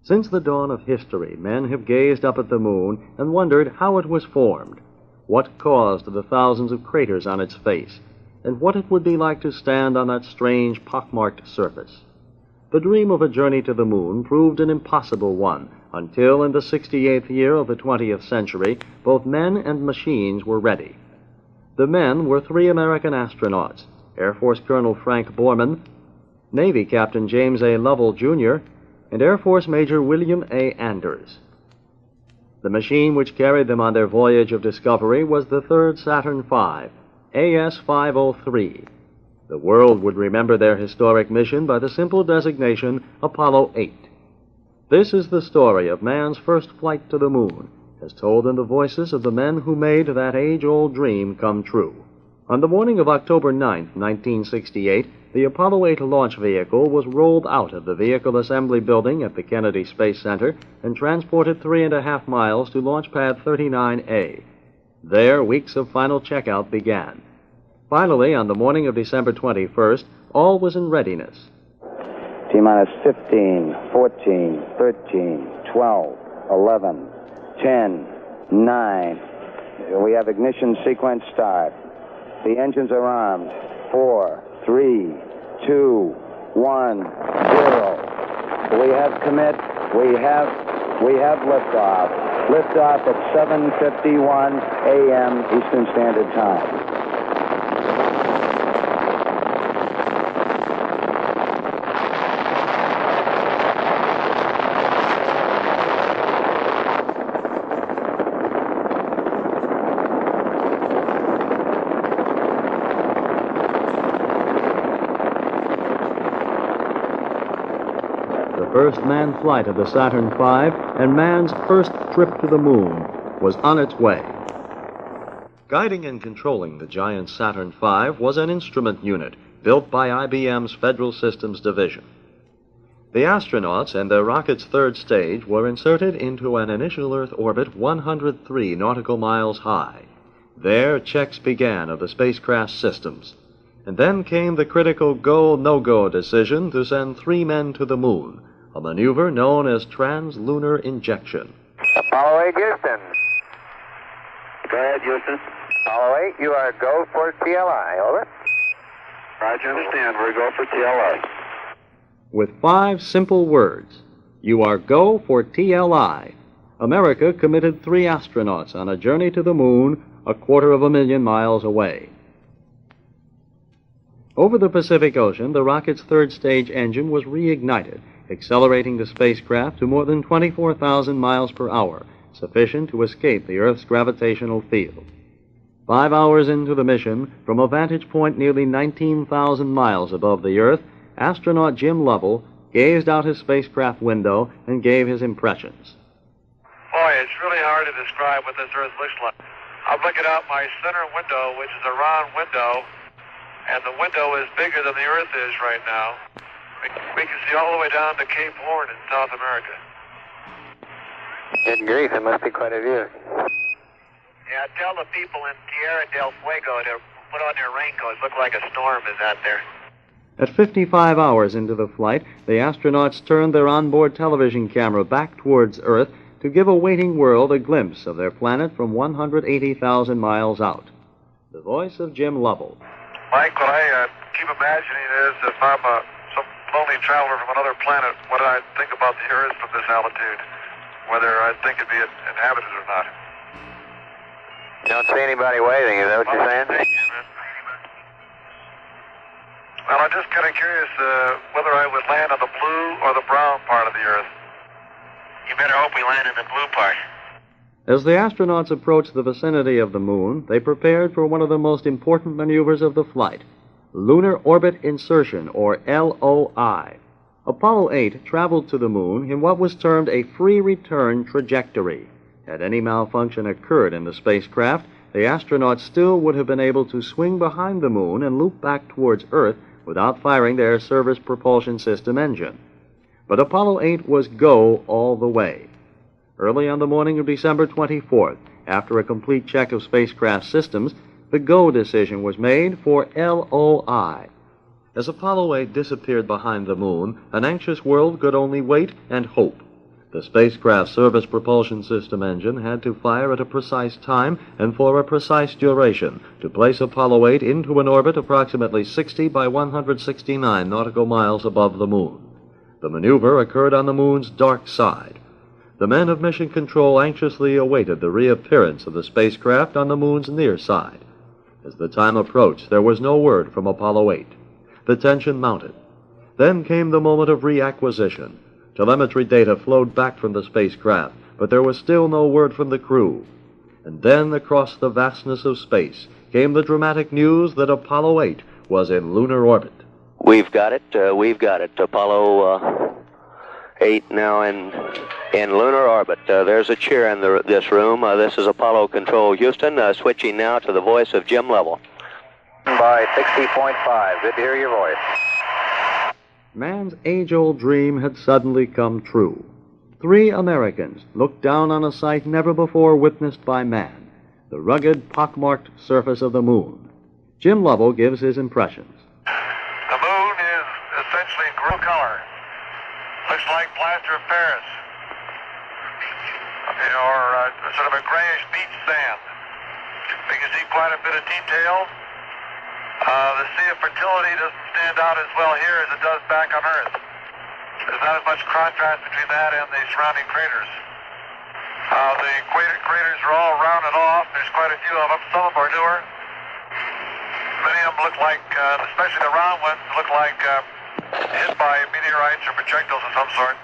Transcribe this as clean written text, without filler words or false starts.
Since the dawn of history, men have gazed up at the moon and wondered how it was formed, what caused the thousands of craters on its face, and what it would be like to stand on that strange, pockmarked surface. The dream of a journey to the moon proved an impossible one, until in the 68th year of the 20th century, both men and machines were ready. The men were 3 American astronauts, Air Force Colonel Frank Borman, Navy Captain James A. Lovell, Jr., and Air Force Major William A. Anders. The machine which carried them on their voyage of discovery was the third Saturn V, AS-503. The world would remember their historic mission by the simple designation Apollo 8. This is the story of man's first flight to the moon, as told in the voices of the men who made that age-old dream come true. On the morning of October 9, 1968, the Apollo 8 launch vehicle was rolled out of the Vehicle Assembly Building at the Kennedy Space Center and transported 3.5 miles to Launch Pad 39A. There, weeks of final checkout began. Finally, on the morning of December 21st, all was in readiness. T-minus 15, 14, 13, 12, 11, 10, 9. We have ignition sequence start. The engines are armed. 4, 3, 2, 1, 0. We have commit. We have liftoff. Liftoff at 7:51 a.m. Eastern Standard Time. The first manned flight of the Saturn V and man's first trip to the moon was on its way. Guiding and controlling the giant Saturn V was an instrument unit built by IBM's Federal Systems Division. The astronauts and their rocket's third stage were inserted into an initial Earth orbit 103 nautical miles high. There, checks began of the spacecraft's systems. And then came the critical go-no-go decision to send 3 men to the moon, a maneuver known as translunar injection. Apollo 8, Houston. Go ahead, Houston. Apollo 8, you are go for TLI. Over. Roger, understand. We're go for TLI. With 5 simple words, you are go for TLI, America committed 3 astronauts on a journey to the moon 250,000 miles away. Over the Pacific Ocean, the rocket's third stage engine was reignited, accelerating the spacecraft to more than 24,000 miles per hour, sufficient to escape the Earth's gravitational field. 5 hours into the mission, from a vantage point nearly 19,000 miles above the Earth, astronaut Jim Lovell gazed out his spacecraft window and gave his impressions. Boy, it's really hard to describe what this Earth looks like. I'm looking out my center window, which is a round window, and the window is bigger than the Earth is right now. We can see all the way down to Cape Horn in South America. Good grief, it must be quite a view. Yeah, tell the people in Tierra del Fuego to put on their raincoats. Look like a storm is out there. At 55 hours into the flight, the astronauts turned their onboard television camera back towards Earth to give a waiting world a glimpse of their planet from 180,000 miles out. The voice of Jim Lovell. Mike, what I keep imagining is if I'm some lonely traveler from another planet, what do I think about the Earth from this altitude? Whether I think it'd be inhabited or not. You don't see anybody waving, is that what you're saying? Well, I'm just kind of curious whether I would land on the blue or the brown part of the Earth. You better hope we land in the blue part. As the astronauts approached the vicinity of the moon, they prepared for one of the most important maneuvers of the flight, lunar orbit insertion, or LOI. Apollo 8 traveled to the moon in what was termed a free return trajectory. Had any malfunction occurred in the spacecraft, the astronauts still would have been able to swing behind the moon and loop back towards Earth without firing their service propulsion system engine. But Apollo 8 was go all the way. Early on the morning of December 24th, after a complete check of spacecraft systems, the go decision was made for LOI. As Apollo 8 disappeared behind the moon, an anxious world could only wait and hope. The spacecraft's service propulsion system engine had to fire at a precise time and for a precise duration to place Apollo 8 into an orbit approximately 60 by 169 nautical miles above the moon. The maneuver occurred on the moon's dark side. The men of Mission Control anxiously awaited the reappearance of the spacecraft on the moon's near side. As the time approached, there was no word from Apollo 8. The tension mounted. Then came the moment of reacquisition. Telemetry data flowed back from the spacecraft, but there was still no word from the crew. And then, across the vastness of space, came the dramatic news that Apollo 8 was in lunar orbit. We've got it. Apollo 8 now in lunar orbit. There's a cheer in this room. This is Apollo Control Houston, switching now to the voice of Jim Lovell. By 60.5. Good to hear your voice. Man's age-old dream had suddenly come true. 3 Americans looked down on a sight never before witnessed by man, the rugged, pockmarked surface of the moon. Jim Lovell gives his impressions. The moon is essentially green color. Looks like plaster of Paris. Or sort of a grayish beach sand. We can see quite a bit of detail. The Sea of Fertility doesn't stand out as well here as it does back on Earth. There's not as much contrast between that and the surrounding craters. The craters are all rounded off. There's quite a few of them. Some of them are newer. Many of them look like, especially the round ones, look like hit by meteorites or projectiles of some sort.